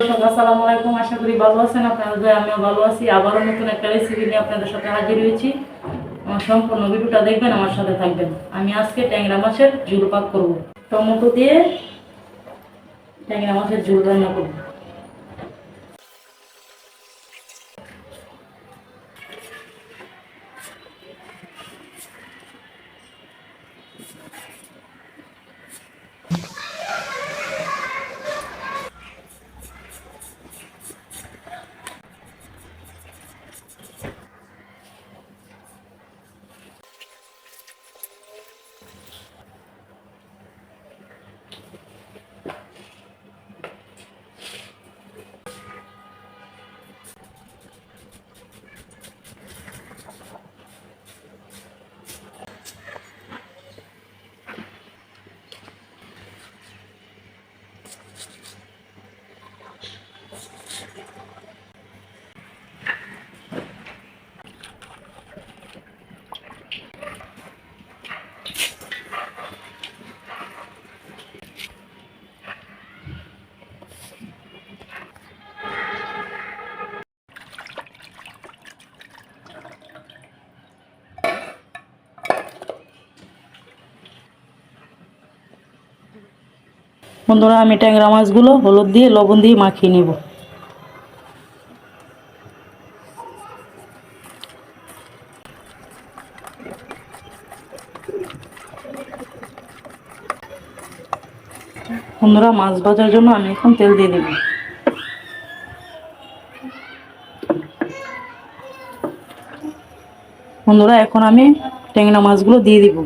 আসসালামু আলাইকুম। আশা করি ভালো আছেন আপনারা। আমিও ভালো আছি। আবারও নতুন একটা রেসিপি নিয়ে আপনাদের সাথে হাজির হয়েছি। আমার সম্পূর্ণ ভিডিওটা দেখবেন, আমার সাথে থাকবেন। আমি আজকে ট্যাংরা মাছের ঝোল পাক করব। টমেটো দিয়ে ট্যাংরা মাছের ঝোল রান্না করব। বন্ধুরা, আমি ট্যাংরা মাছগুলো হলুদ দিয়ে লবণ দিয়ে মাখিয়ে নেব। বন্ধুরা, মাছ ভাজার জন্য আমি এখন তেল দিয়ে দেব। বন্ধুরা, এখন আমি ট্যাংরা মাছগুলো দিয়ে দিব।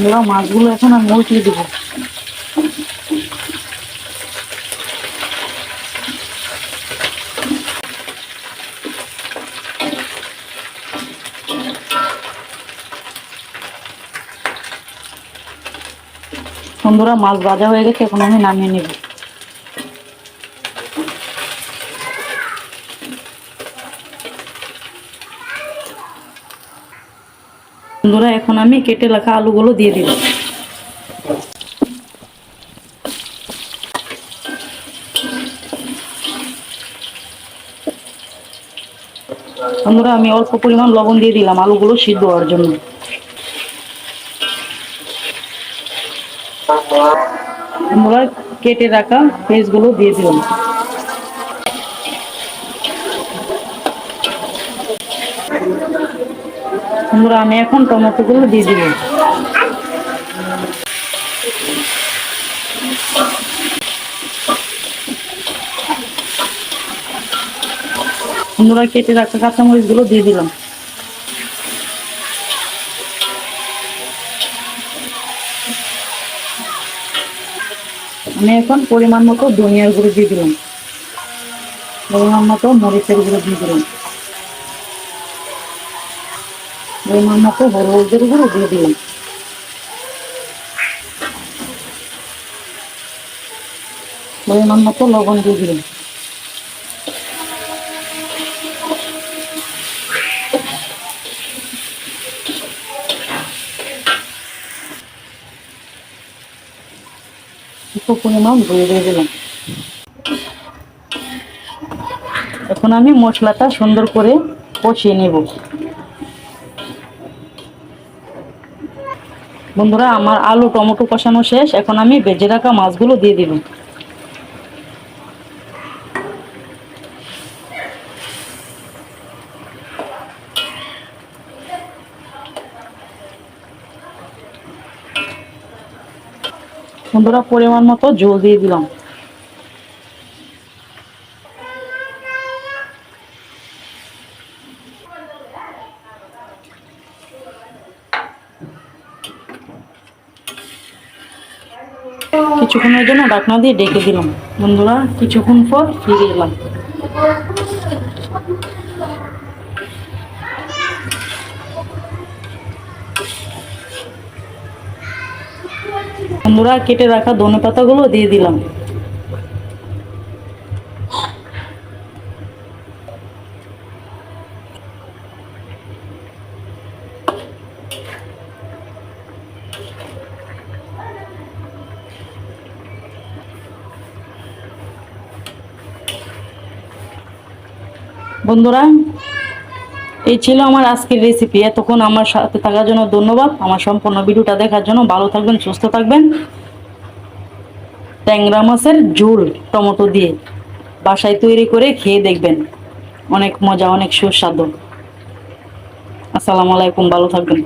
বন্ধুরা, মাছগুলো এখন আমি উল্টিয়ে দেবো। বন্ধুরা, মাছ ভাজা হয়ে গেছে, এখন আমি নামিয়ে নেব। বন্ধুরা, এখন আমি কেটে রাখা আলুগুলো দিয়ে দিব। বন্ধুরা, আমি অল্প পরিমাণ লবণ দিয়ে দিলাম আলুগুলো সিদ্ধ হওয়ার জন্য। বন্ধুরা, কেটে রাখা পেঁয়াজগুলো দিয়ে দিলাম। বন্ধুরা, আমি এখন টমেটোগুলো দিয়ে দিব। বন্ধুরা, কেটে রাখা কাঁচামরিচগুলো দিয়ে দিলাম। আমি এখন পরিমাণ মতো ধনিয়ার গুঁড়ো দিয়ে দিলাম। পরিমাণ মতো মরিচের গুঁড়ো দিয়ে দিলাম। পরিমাণ মতো হলুদের গুঁড়ো দিয়ে দিলাম। পরিমাণ মতো লবণ দিয়ে দিলাম। একটু পরিমাণ ধুয়ে দিয়ে দিলাম। এখন আমি মশলাটা সুন্দর করে কষিয়ে নেব। বন্ধুরা, আমার আলু টমেটো কষানো শেষ। এখন আমি ভেজে রাখা মাছগুলো দিয়ে দিব। বন্ধুরা, পরিমাণ মতো জল দিয়ে দিলাম। কিছুক্ষণের জন্য ঢাকনা দিয়ে ডেকে দিলাম। বন্ধুরা, কিছুক্ষণ পর ফিরে এলাম। বন্ধুরা, কেটে রাখা ধনেপাতাগুলো দিয়ে দিলাম। বন্ধুরা, এই ছিল আমার আজকের রেসিপি। এতক্ষণ আমার সাথে থাকার জন্য ধন্যবাদ। আমার সম্পূর্ণ ভিডিওটা দেখার জন্য। ভালো থাকবেন, সুস্থ থাকবেন। ট্যাংরা মাছের ঝোল টমেটো দিয়ে বাসায় তৈরি করে খেয়ে দেখবেন, অনেক মজা, অনেক সুস্বাদু। আসসালামু আলাইকুম, ভালো থাকবেন।